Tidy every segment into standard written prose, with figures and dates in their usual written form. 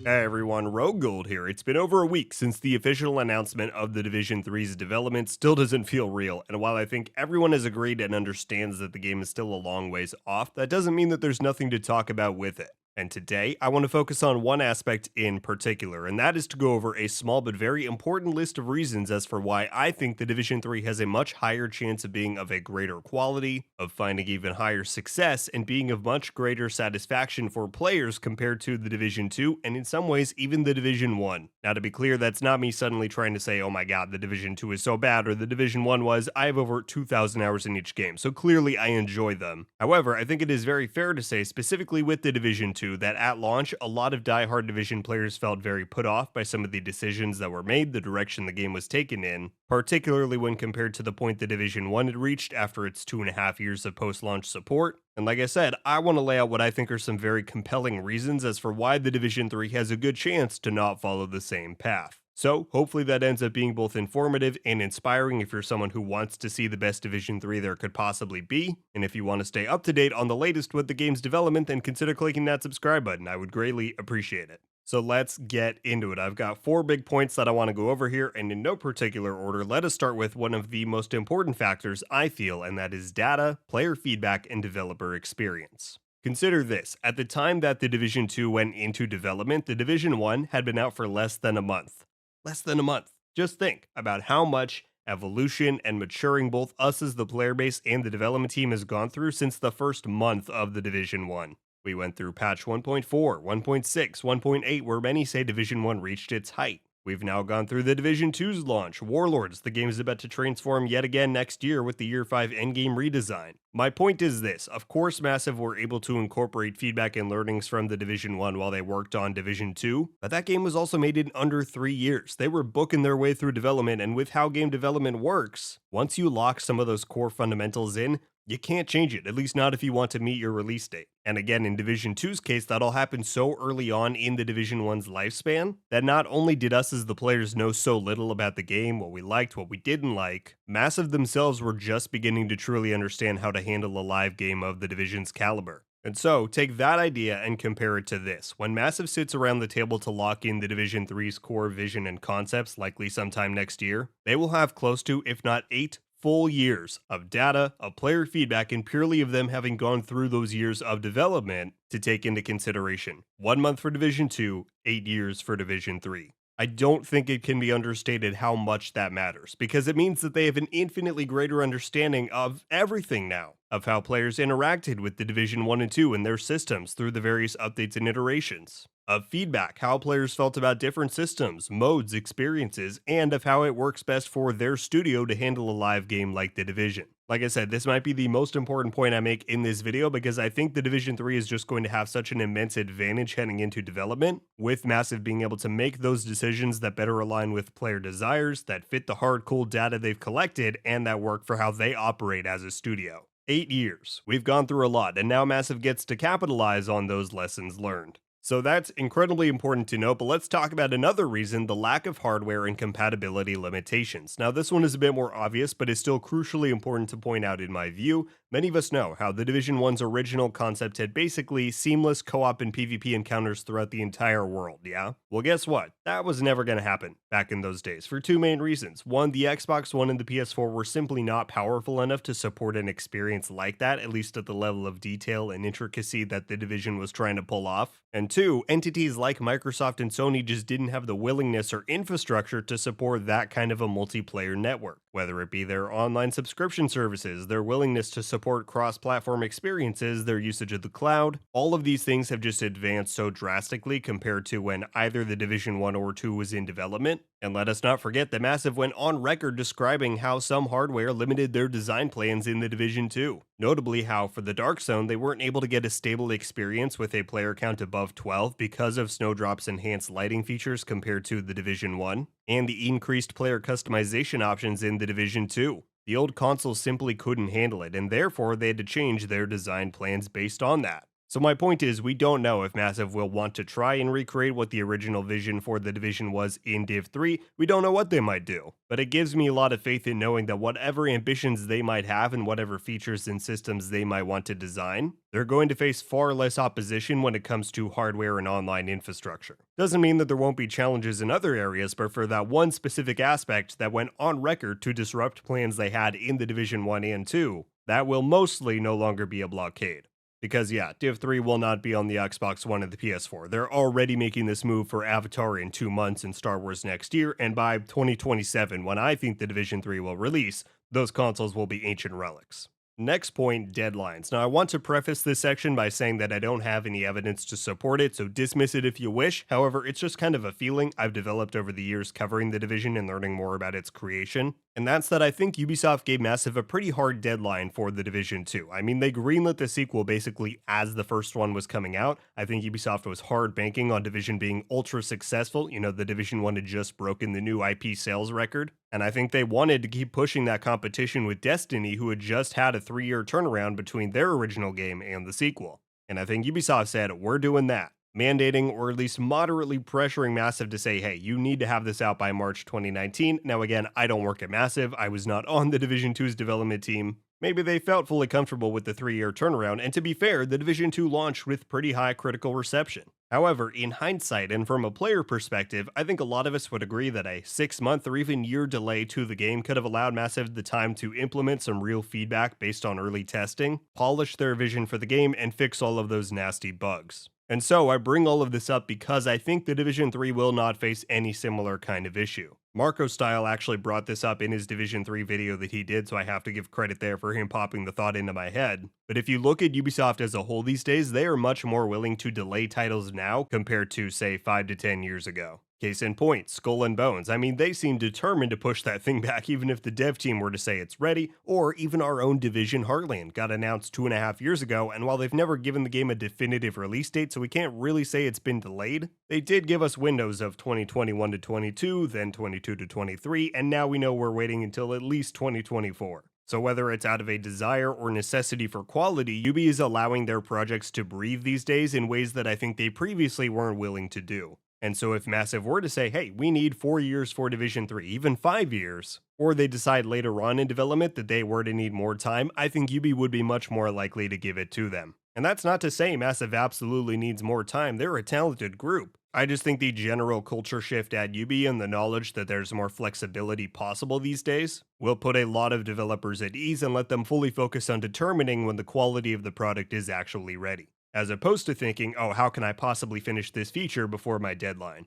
Hey everyone, RogueGold here. It's been over a week since the official announcement of the Division Three's development still doesn't feel real, and while I think everyone has agreed and understands that the game is still a long ways off, that doesn't mean that there's nothing to talk about with it. And today, I want to focus on one aspect in particular, and that is to go over a small but very important list of reasons as for why I think the Division 3 has a much higher chance of being of a greater quality, of finding even higher success, and being of much greater satisfaction for players compared to the Division 2, and in some ways, even the Division 1. Now, to be clear, that's not me suddenly trying to say, oh my god, the Division 2 is so bad, or the Division 1 was. I have over 2,000 hours in each game, so clearly I enjoy them. However, I think it is very fair to say, specifically with the Division 2, that at launch, a lot of die-hard Division players felt very put off by some of the decisions that were made, the direction the game was taken in, particularly when compared to the point the Division 1 had reached after its 2.5 years of post-launch support. And like I said, I want to lay out what I think are some very compelling reasons as for why the Division 3 has a good chance to not follow the same path. So, hopefully that ends up being both informative and inspiring if you're someone who wants to see the best Division 3 there could possibly be, and if you want to stay up to date on the latest with the game's development, then consider clicking that subscribe button. I would greatly appreciate it. So let's get into it. I've got 4 big points that I want to go over here, and in no particular order, let us start with one of the most important factors I feel, and that is data, player feedback, and developer experience. Consider this, at the time that the Division 2 went into development, the Division 1 had been out for less than a month. Less than a month. Just think about how much evolution and maturing both us as the player base and the development team has gone through since the first month of the Division 1. We went through patch 1.4, 1.6, 1.8, where many say Division 1 reached its height. We've now gone through the Division 2's launch, Warlords. The game is about to transform yet again next year with the Year 5 endgame redesign. My point is this, of course Massive were able to incorporate feedback and learnings from the Division 1 while they worked on Division 2, but that game was also made in under 3 years. They were booking their way through development, and with how game development works, once you lock some of those core fundamentals in, you can't change it, at least not if you want to meet your release date. And again, in Division 2's case, that all happened so early on in the Division 1's lifespan that not only did us as the players know so little about the game, what we liked, what we didn't like, Massive themselves were just beginning to truly understand how to handle a live game of the Division's caliber. And so, take that idea and compare it to this. When Massive sits around the table to lock in the Division 3's core vision and concepts, likely sometime next year, they will have close to, if not 8 full years of data, of player feedback, and purely of them having gone through those years of development to take into consideration. 1 month for Division 2, 8 years for Division 3. I don't think it can be understated how much that matters, because it means that they have an infinitely greater understanding of everything now, of how players interacted with the Division 1 and 2 and their systems through the various updates and iterations, of feedback, how players felt about different systems, modes, experiences, and of how it works best for their studio to handle a live game like The Division. Like I said, this might be the most important point I make in this video because I think the Division 3 is just going to have such an immense advantage heading into development, with Massive being able to make those decisions that better align with player desires, that fit the hard-cold data they've collected, and that work for how they operate as a studio. 8 years. We've gone through a lot, and now Massive gets to capitalize on those lessons learned. So that's incredibly important to note, but let's talk about another reason, the lack of hardware and compatibility limitations. Now this one is a bit more obvious, but is still crucially important to point out in my view. Many of us know how the Division 1's original concept had basically seamless co-op and PvP encounters throughout the entire world, yeah? Well guess what? That was never going to happen back in those days for 2 main reasons. One, the Xbox One and the PS4 were simply not powerful enough to support an experience like that, at least at the level of detail and intricacy that the Division was trying to pull off. And 2, entities like Microsoft and Sony just didn't have the willingness or infrastructure to support that kind of a multiplayer network, whether it be their online subscription services, their willingness to support cross-platform experiences, their usage of the cloud. All of these things have just advanced so drastically compared to when either the Division 1 or 2 was in development. And let us not forget that Massive went on record describing how some hardware limited their design plans in the Division 2. Notably how, for the Dark Zone, they weren't able to get a stable experience with a player count above 12 because of Snowdrop's enhanced lighting features compared to the Division 1, and the increased player customization options in the Division 2. The old console simply couldn't handle it, and therefore they had to change their design plans based on that. So my point is, we don't know if Massive will want to try and recreate what the original vision for the division was in Div 3. We don't know what they might do, but it gives me a lot of faith in knowing that whatever ambitions they might have and whatever features and systems they might want to design, they're going to face far less opposition when it comes to hardware and online infrastructure. Doesn't mean that there won't be challenges in other areas, but for that one specific aspect that went on record to disrupt plans they had in the Division 1 and 2, that will mostly no longer be a blockade. Because yeah, Div 3 will not be on the Xbox One and the PS4. They're already making this move for Avatar in 2 months and Star Wars next year, and by 2027, when I think the Division 3 will release, those consoles will be ancient relics. Next point, deadlines. Now I want to preface this section by saying that I don't have any evidence to support it, so dismiss it if you wish. However, it's just kind of a feeling I've developed over the years covering the Division and learning more about its creation. And that's that I think Ubisoft gave Massive a pretty hard deadline for the Division 2. I mean, they greenlit the sequel basically as the first one was coming out. I think Ubisoft was hard banking on Division being ultra successful. You know, the Division 1 had just broken the new IP sales record. And I think they wanted to keep pushing that competition with Destiny, who had just had a 3-year turnaround between their original game and the sequel. And I think Ubisoft said, we're doing that, mandating or at least moderately pressuring Massive to say, hey, you need to have this out by March 2019. Now again, I don't work at Massive, I was not on the Division 2's development team. Maybe they felt fully comfortable with the 3-year turnaround, and to be fair, the Division 2 launched with pretty high critical reception. However, in hindsight and from a player perspective, I think a lot of us would agree that a 6-month or even year delay to the game could have allowed Massive the time to implement some real feedback based on early testing, polish their vision for the game, and fix all of those nasty bugs. And so I bring all of this up because I think the Division 3 will not face any similar kind of issue. Marco Style actually brought this up in his Division 3 video that he did, so I have to give credit there for him popping the thought into my head. But if you look at Ubisoft as a whole these days, they are much more willing to delay titles now compared to, say, 5 to 10 years ago. Case in point, Skull and Bones. I mean, they seem determined to push that thing back even if the dev team were to say it's ready, or even our own Division Heartland got announced 2.5 years ago, and while they've never given the game a definitive release date, so we can't really say it's been delayed, they did give us windows of 2021 to 22, then 22 to 23, and now we know we're waiting until at least 2024. So whether it's out of a desire or necessity for quality, Ubi is allowing their projects to breathe these days in ways that I think they previously weren't willing to do. And so if Massive were to say, hey, we need 4 years for Division 3, even 5 years, or they decide later on in development that they were to need more time, I think Ubi would be much more likely to give it to them. And that's not to say Massive absolutely needs more time, they're a talented group. I just think the general culture shift at Ubi and the knowledge that there's more flexibility possible these days will put a lot of developers at ease and let them fully focus on determining when the quality of the product is actually ready, as opposed to thinking, oh, how can I possibly finish this feature before my deadline?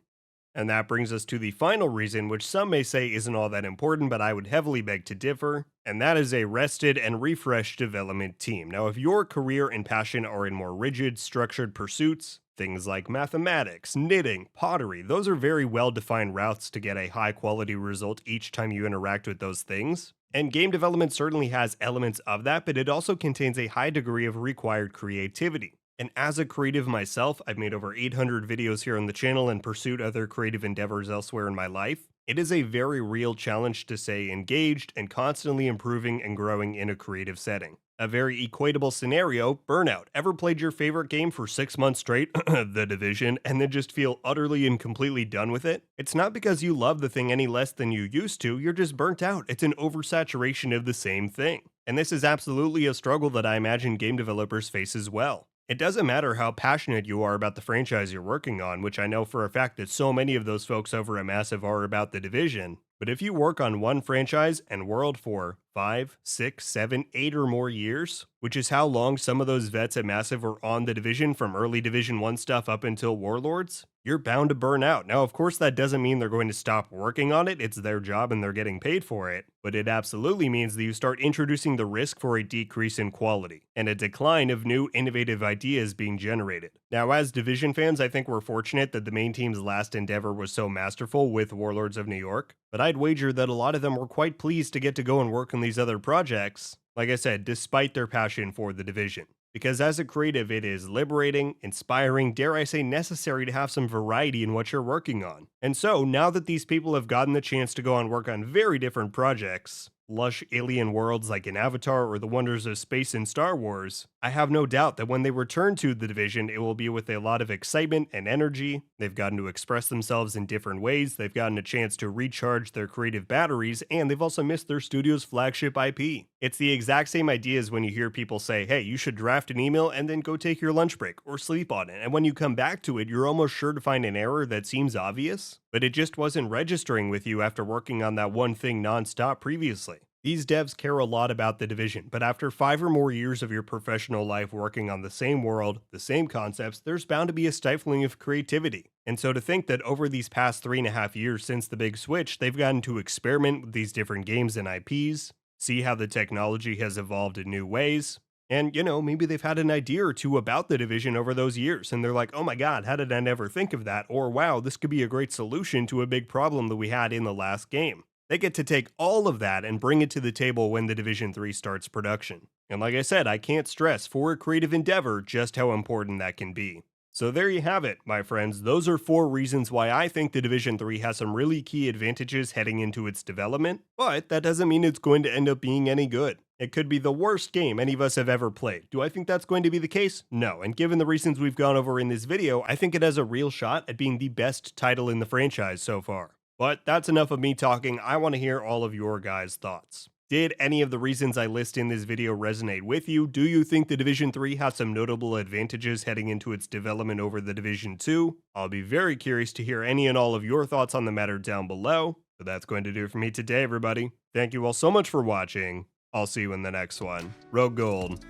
And that brings us to the final reason, which some may say isn't all that important, but I would heavily beg to differ, and that is a rested and refreshed development team. Now, if your career and passion are in more rigid, structured pursuits, things like mathematics, knitting, pottery, those are very well-defined routes to get a high-quality result each time you interact with those things. And game development certainly has elements of that, but it also contains a high degree of required creativity. And as a creative myself, I've made over 800 videos here on the channel and pursued other creative endeavors elsewhere in my life. It is a very real challenge to stay engaged and constantly improving and growing in a creative setting. A very equatable scenario, burnout. Ever played your favorite game for 6 months straight, The Division, and then just feel utterly and completely done with it? It's not because you love the thing any less than you used to, you're just burnt out. It's an oversaturation of the same thing. And this is absolutely a struggle that I imagine game developers face as well. It doesn't matter how passionate you are about the franchise you're working on, which I know for a fact that so many of those folks over at Massive are about The Division, but if you work on one franchise and world for 5, 6, 7, 8 or more years, which is how long some of those vets at Massive were on The Division from early Division 1 stuff up until Warlords, you're bound to burn out. Now, of course, that doesn't mean they're going to stop working on it. It's their job and they're getting paid for it. But it absolutely means that you start introducing the risk for a decrease in quality and a decline of new innovative ideas being generated. Now, as Division fans, I think we're fortunate that the main team's last endeavor was so masterful with Warlords of New York, but I'd wager that a lot of them were quite pleased to get to go and work on these other projects, like I said, despite their passion for The Division. Because as a creative, it is liberating, inspiring, dare I say necessary to have some variety in what you're working on. And so, now that these people have gotten the chance to go and work on very different projects, lush alien worlds like in Avatar or the wonders of space in Star Wars, I have no doubt that when they return to the division, it will be with a lot of excitement and energy. They've gotten to express themselves in different ways, they've gotten a chance to recharge their creative batteries, and they've also missed their studio's flagship IP. It's the exact same idea as when you hear people say, hey, you should draft an email and then go take your lunch break or sleep on it. And when you come back to it, you're almost sure to find an error that seems obvious, but it just wasn't registering with you after working on that one thing nonstop previously. These devs care a lot about the division, but after 5 or more years of your professional life working on the same world, the same concepts, there's bound to be a stifling of creativity. And so to think that over these past 3.5 years since the big switch, they've gotten to experiment with these different games and IPs, see how the technology has evolved in new ways, and, maybe they've had an idea or two about the division over those years, and they're like, oh my god, how did I never think of that? Or, wow, this could be a great solution to a big problem that we had in the last game. They get to take all of that and bring it to the table when the Division 3 starts production. And like I said, I can't stress for a creative endeavor just how important that can be. So there you have it, my friends. Those are 4 reasons why I think the Division 3 has some really key advantages heading into its development, but that doesn't mean it's going to end up being any good. It could be the worst game any of us have ever played. Do I think that's going to be the case? No, and given the reasons we've gone over in this video, I think it has a real shot at being the best title in the franchise so far. But that's enough of me talking. I want to hear all of your guys' thoughts. Did any of the reasons I list in this video resonate with you? Do you think the Division 3 has some notable advantages heading into its development over the Division 2? I'll be very curious to hear any and all of your thoughts on the matter down below. But that's going to do it for me today, everybody. Thank you all so much for watching. I'll see you in the next one. RogueGold.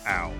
Ow.